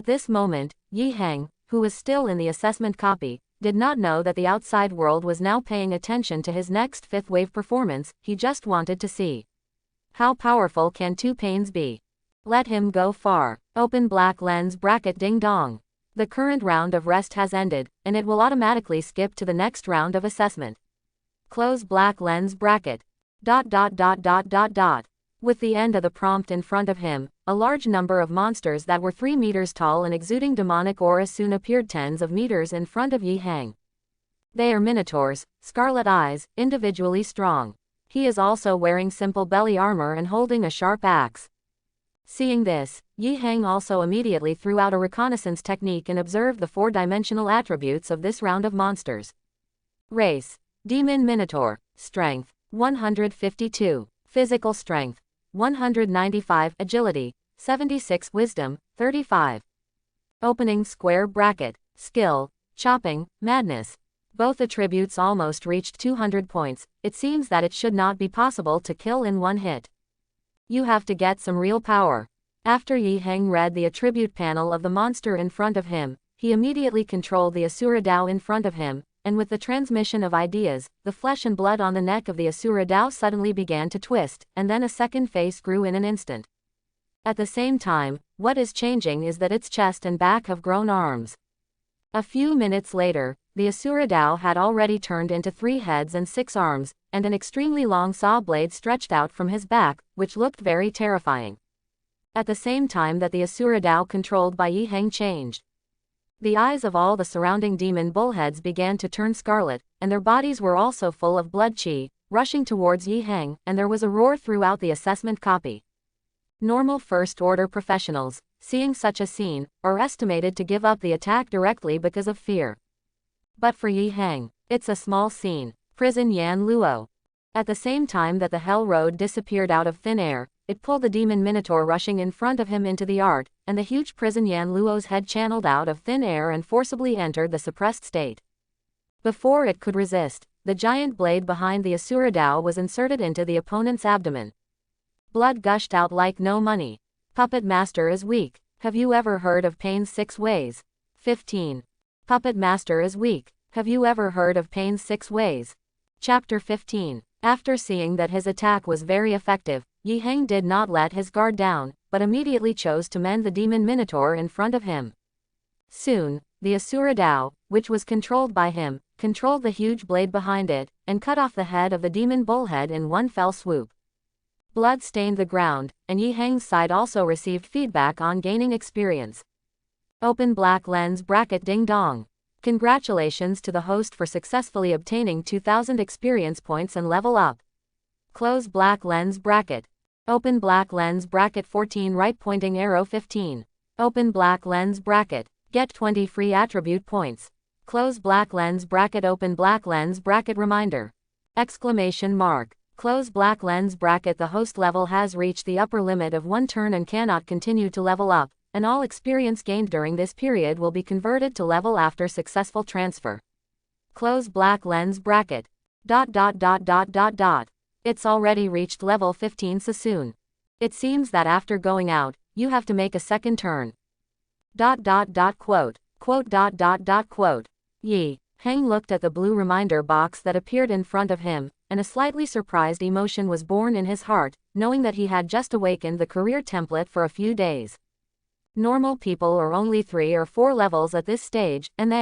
this moment, Yi Heng, who was still in the assessment copy, did not know that the outside world was now paying attention to his next fifth wave performance. He just wanted to see. How powerful can two pains be? Let him go far. Open black lens bracket ding dong. The current round of rest has ended, and it will automatically skip to the next round of assessment. Close black lens bracket. With the end of the prompt in front of him, a large number of monsters that were 3 meters tall and exuding demonic aura soon appeared tens of meters in front of Yi Heng. They are minotaurs, scarlet eyes, individually strong. He is also wearing simple belly armor and holding a sharp axe. Seeing this, Yi Heng also immediately threw out a reconnaissance technique and observed the 4-dimensional attributes of this round of monsters. Race: Demon Minotaur. Strength: 152. Physical strength: 195. Agility: 76. Wisdom: 35. Opening square bracket. Skill: Chopping, Madness. Both attributes almost reached 200 points. It seems that it should not be possible to kill in one hit. You have to get some real power. After Yi Heng read the attribute panel of the monster in front of him, he immediately controlled the Asura Dao in front of him, and with the transmission of ideas, the flesh and blood on the neck of the Asura Dao suddenly began to twist, and then a second face grew in an instant. At the same time, what is changing is that its chest and back have grown arms. A few minutes later, the Asura Dao had already turned into 3 heads and 6 arms, and an extremely long saw blade stretched out from his back, which looked very terrifying. At the same time that the Asura Dao controlled by Yi Heng changed, the eyes of all the surrounding demon bullheads began to turn scarlet, and their bodies were also full of blood chi, rushing towards Yi Heng, and there was a roar throughout the assessment copy. Normal first-order professionals, seeing such a scene, are estimated to give up the attack directly because of fear. But for Yi Heng, it's a small scene. Prison Yan Luo. At the same time that the Hell Road disappeared out of thin air, it pulled the demon minotaur rushing in front of him into the art, and the huge prison Yan Luo's head channeled out of thin air and forcibly entered the suppressed state. Before it could resist, the giant blade behind the Asura Dao was inserted into the opponent's abdomen. Blood gushed out like no money. Puppet Master is weak. Have you ever heard of Pain's 6 ways? 15. Puppet Master is weak. Have you ever heard of Pain's 6 ways? Chapter 15. After seeing that his attack was very effective, Yi Heng did not let his guard down, but immediately chose to mend the demon minotaur in front of him. Soon, the Asura Dao, which was controlled by him, controlled the huge blade behind it, and cut off the head of the demon bullhead in one fell swoop. Blood stained the ground, and Yi Heng's side also received feedback on gaining experience. Open black lens bracket ding dong. Congratulations to the host for successfully obtaining 2000 experience points and level up. Close black lens bracket. Open black lens bracket 14 right pointing arrow 15. Open black lens bracket. Get 20 free attribute points. Close black lens bracket open black lens bracket reminder. Exclamation mark. Close black lens bracket the host level has reached the upper limit of 1 turn and cannot continue to level up, and all experience gained during this period will be converted to level after successful transfer. Close black lens bracket. It's already reached level 15 so soon. It seems that after going out, you have to make a second turn. Quote. Yi Heng looked at the blue reminder box that appeared in front of him, and a slightly surprised emotion was born in his heart, knowing that he had just awakened the career template for a few days. Normal people are only 3 or 4 levels at this stage, and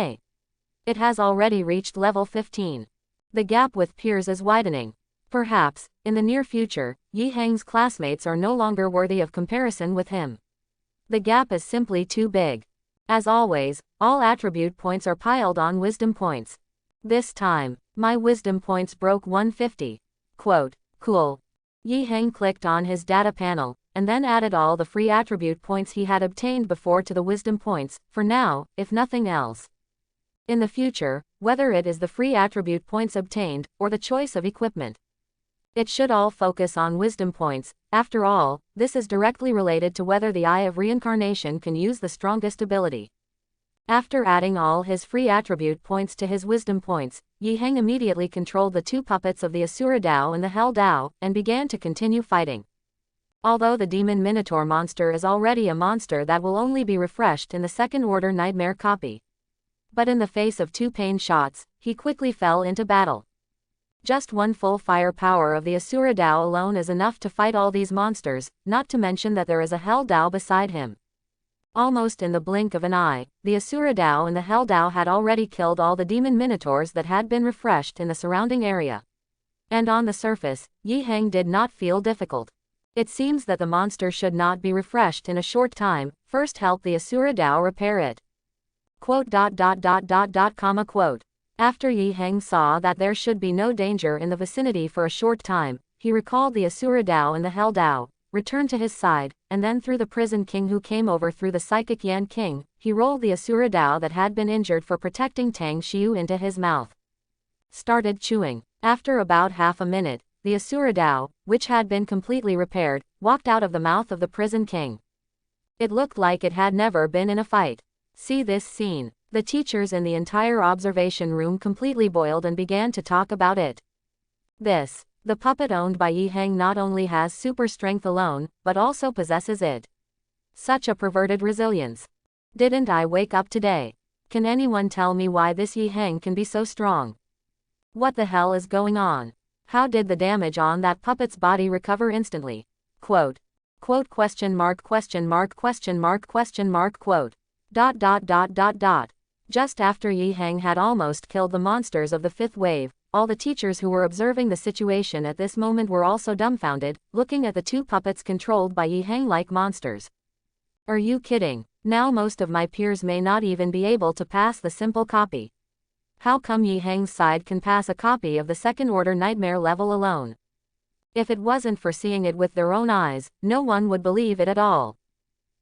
it has already reached level 15. The gap with peers is widening. Perhaps, in the near future, Yi Heng's classmates are no longer worthy of comparison with him. The gap is simply too big. As always, all attribute points are piled on wisdom points. This time, my wisdom points broke 150. Quote, cool. Yi Heng clicked on his data panel, and then added all the free attribute points he had obtained before to the wisdom points, for now, if nothing else. In the future, whether it is the free attribute points obtained, or the choice of equipment, it should all focus on wisdom points. After all, this is directly related to whether the Eye of Reincarnation can use the strongest ability. After adding all his free attribute points to his wisdom points, Yi Heng immediately controlled the two puppets of the Asura Dao and the Hell Dao, and began to continue fighting. Although the Demon Minotaur monster is already a monster that will only be refreshed in the second-order Nightmare copy. But in the face of two pain shots, he quickly fell into battle. Just one full firepower of the Asura Dao alone is enough to fight all these monsters, not to mention that there is a Hell Dao beside him. Almost in the blink of an eye, the Asura Dao and the Hell Dao had already killed all the Demon Minotaurs that had been refreshed in the surrounding area. And on the surface, Yi Heng did not feel difficult. It seems that the monster should not be refreshed in a short time, first help the Asura Dao repair it. Quote. After Yi Heng saw that there should be no danger in the vicinity for a short time, he recalled the Asura Dao and the Hell Dao, returned to his side, and then through the prison king who came over through the psychic Yan King, he rolled the Asura Dao that had been injured for protecting Tang Xiu into his mouth. Started chewing. After about half a minute, the Asura Dao, which had been completely repaired, walked out of the mouth of the prison king. It looked like it had never been in a fight. See this scene. The teachers in the entire observation room completely boiled and began to talk about it. The puppet owned by Yi Heng not only has super strength alone, but also possesses it. Such a perverted resilience. Didn't I wake up today? Can anyone tell me why this Yi Heng can be so strong? What the hell is going on? How did the damage on that puppet's body recover instantly? Quote. Question mark. Just after Yi Heng had almost killed the monsters of the fifth wave, all the teachers who were observing the situation at this moment were also dumbfounded, looking at the two puppets controlled by Yi Heng like monsters. Are you kidding? Now most of my peers may not even be able to pass the simple copy. How come Yi Heng's side can pass a copy of the second-order Nightmare level alone? If it wasn't for seeing it with their own eyes, no one would believe it at all.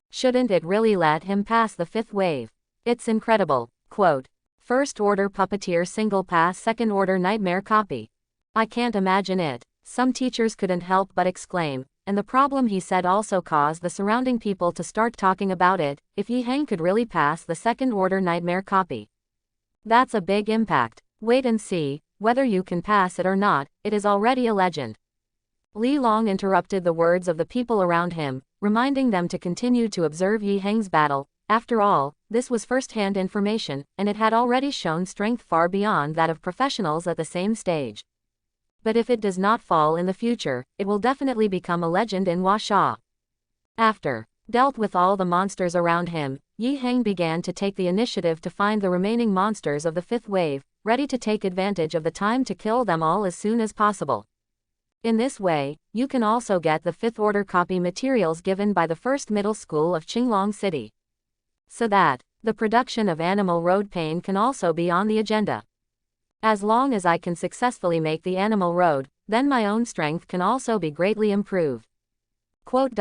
Shouldn't it really let him pass the fifth wave? It's incredible. Quote. First-order puppeteer single-pass second-order Nightmare copy. I can't imagine it. Some teachers couldn't help but exclaim, and the problem he said also caused the surrounding people to start talking about it, if Yi Heng could really pass the second-order Nightmare copy. That's a big impact. Wait and see, whether you can pass it or not, it is already a legend. Li Long interrupted the words of the people around him, reminding them to continue to observe Yi Heng's battle. After all, this was first-hand information, and it had already shown strength far beyond that of professionals at the same stage. But if it does not fall in the future, it will definitely become a legend in wuxia. After dealt with all the monsters around him, Yi Heng began to take the initiative to find the remaining monsters of the fifth wave, ready to take advantage of the time to kill them all as soon as possible. In this way, you can also get the fifth-order copy materials given by the first middle school of Qinglong City. So that the production of Animal Road Pain can also be on the agenda. As long as I can successfully make the Animal Road, then my own strength can also be greatly improved. Quote.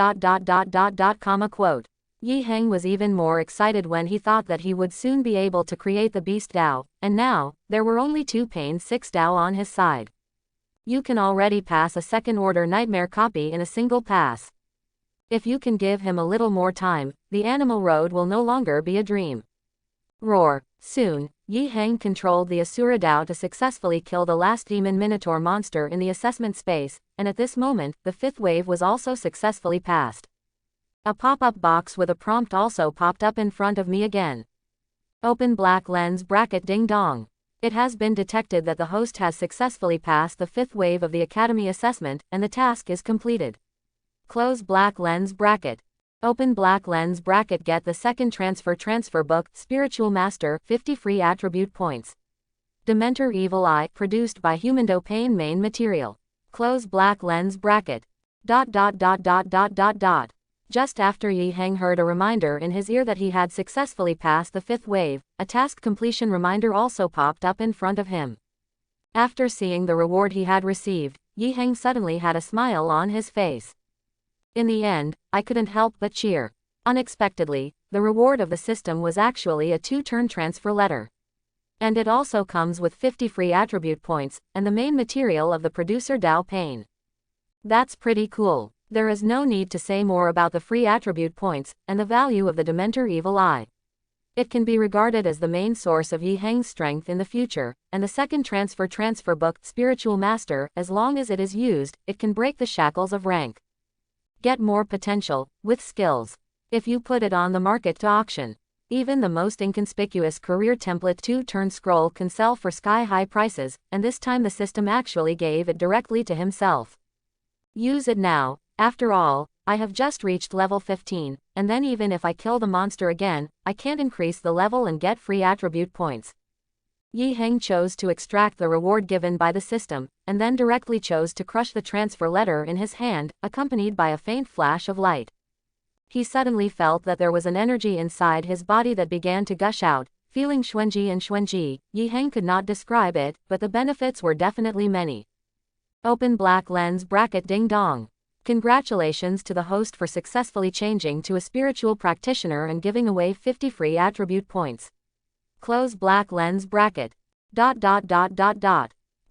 Yi Heng was even more excited when he thought that he would soon be able to create the Beast Dao, and now, there were only 2 Pain 6 Dao on his side. You can already pass a second-order Nightmare copy in a single pass. If you can give him a little more time, the Animal Road will no longer be a dream. Roar. Soon, Yi Heng controlled the Asura Dao to successfully kill the last Demon Minotaur monster in the assessment space, and at this moment, the fifth wave was also successfully passed. A pop-up box with a prompt also popped up in front of me again. Open black lens bracket ding dong. It has been detected that the host has successfully passed the fifth wave of the Academy assessment, and the task is completed. Close black lens bracket. Open black lens bracket. Get the second transfer book, Spiritual Master, 50 free attribute points. Dementor Evil Eye, produced by Humando Pain main material. Close black lens bracket. Just after Yi Heng heard a reminder in his ear that he had successfully passed the fifth wave, a task completion reminder also popped up in front of him. After seeing the reward he had received, Yi Heng suddenly had a smile on his face. In the end, I couldn't help but cheer. Unexpectedly, the reward of the system was actually a 2-turn transfer letter. And it also comes with 50 free attribute points, and the main material of the producer Dao Pain. That's pretty cool. There is no need to say more about the free attribute points, and the value of the Dementor Evil Eye. It can be regarded as the main source of Yi Heng's strength in the future, and the second transfer book, Spiritual Master, as long as it is used, it can break the shackles of rank. Get more potential, with skills. If you put it on the market to auction, even the most inconspicuous career template 2-turn scroll can sell for sky-high prices, and this time the system actually gave it directly to himself. Use it now. After all, I have just reached level 15, and then even if I kill the monster again, I can't increase the level and get free attribute points. Yi Heng chose to extract the reward given by the system, and then directly chose to crush the transfer letter in his hand, accompanied by a faint flash of light. He suddenly felt that there was an energy inside his body that began to gush out, feeling Xuanji. Yi Heng could not describe it, but the benefits were definitely many. Open black lens bracket ding dong. Congratulations to the host for successfully changing to a spiritual practitioner and giving away 50 free attribute points. Close black lens bracket.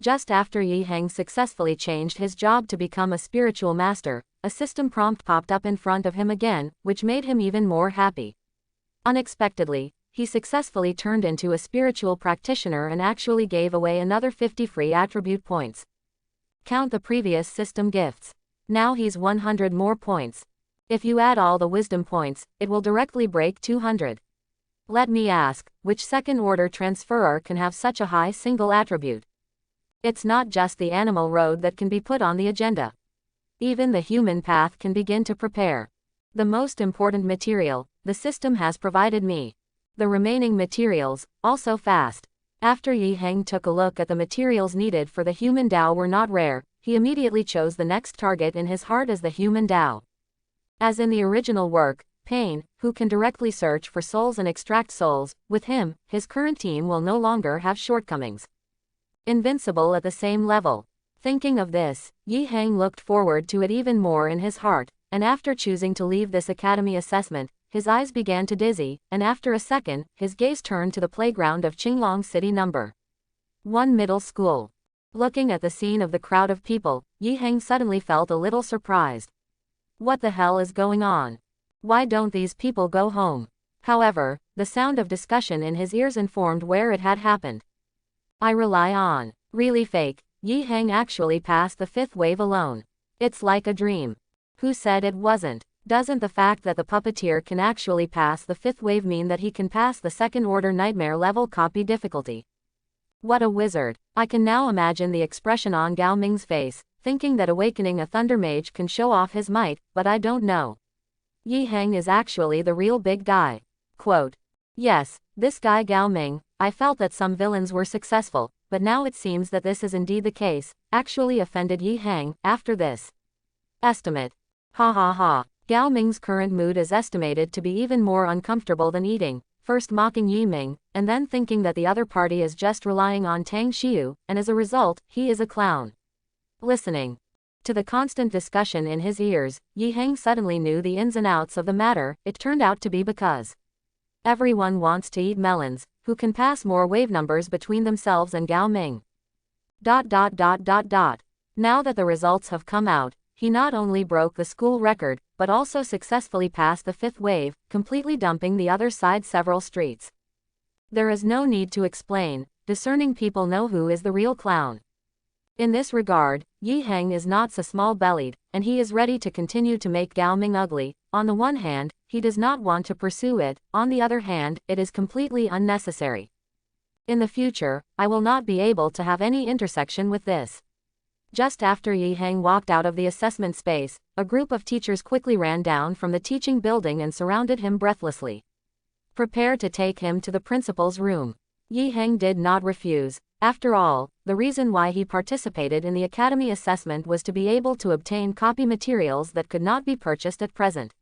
Just after Yi Heng successfully changed his job to become a spiritual master, a system prompt popped up in front of him again, which made him even more happy. Unexpectedly, he successfully turned into a spiritual practitioner and actually gave away another 50 free attribute points. Count the previous system gifts. Now he's 100 more points. If you add all the wisdom points, it will directly break 200. Let me ask, which second-order transferer can have such a high single attribute? It's not just the animal road that can be put on the agenda. Even the human path can begin to prepare. The most important material, the system has provided me. The remaining materials, also fast. After Yi Heng took a look at the materials needed for the human Dao were not rare, he immediately chose the next target in his heart as the human Dao. As in the original work, Pain, who can directly search for souls and extract souls, with him, his current team will no longer have shortcomings. Invincible at the same level. Thinking of this, Yi Heng looked forward to it even more in his heart, and after choosing to leave this academy assessment, his eyes began to dizzy, and after a second, his gaze turned to the playground of Qinglong City No. 1 Middle School. Looking at the scene of the crowd of people, Yi Heng suddenly felt a little surprised. What the hell is going on? Why don't these people go home? However, the sound of discussion in his ears informed where it had happened. I rely on. Really fake. Yi Heng actually passed the 5th wave alone. It's like a dream. Who said it wasn't? Doesn't the fact that the puppeteer can actually pass the 5th wave mean that he can pass the second-order nightmare level copy difficulty? What a wizard. I can now imagine the expression on Gao Ming's face, thinking that awakening a thunder mage can show off his might, but I don't know. Yi Heng is actually the real big guy. Quote. Yes, this guy Gao Ming, I felt that some villains were successful, but now it seems that this is indeed the case, actually offended Yi Heng, after this. Estimate. Ha ha ha. Gao Ming's current mood is estimated to be even more uncomfortable than eating, first mocking Yi Ming, and then thinking that the other party is just relying on Tang Xiu, and as a result, he is a clown. Listening to the constant discussion in his ears, Yi Heng suddenly knew the ins and outs of the matter. It turned out to be because everyone wants to eat melons, who can pass more wave numbers between themselves and Gao Ming. Now that the results have come out, he not only broke the school record, but also successfully passed the 5th wave, completely dumping the other side several streets. There is no need to explain, discerning people know who is the real clown. In this regard, Yi Heng is not so small-bellied, and he is ready to continue to make Gao Ming ugly. On the one hand, he does not want to pursue it, on the other hand, it is completely unnecessary. In the future, I will not be able to have any intersection with this. Just after Yi Heng walked out of the assessment space, a group of teachers quickly ran down from the teaching building and surrounded him breathlessly. Prepare to take him to the principal's room. Yi Heng did not refuse. After all, the reason why he participated in the academy assessment was to be able to obtain copy materials that could not be purchased at present.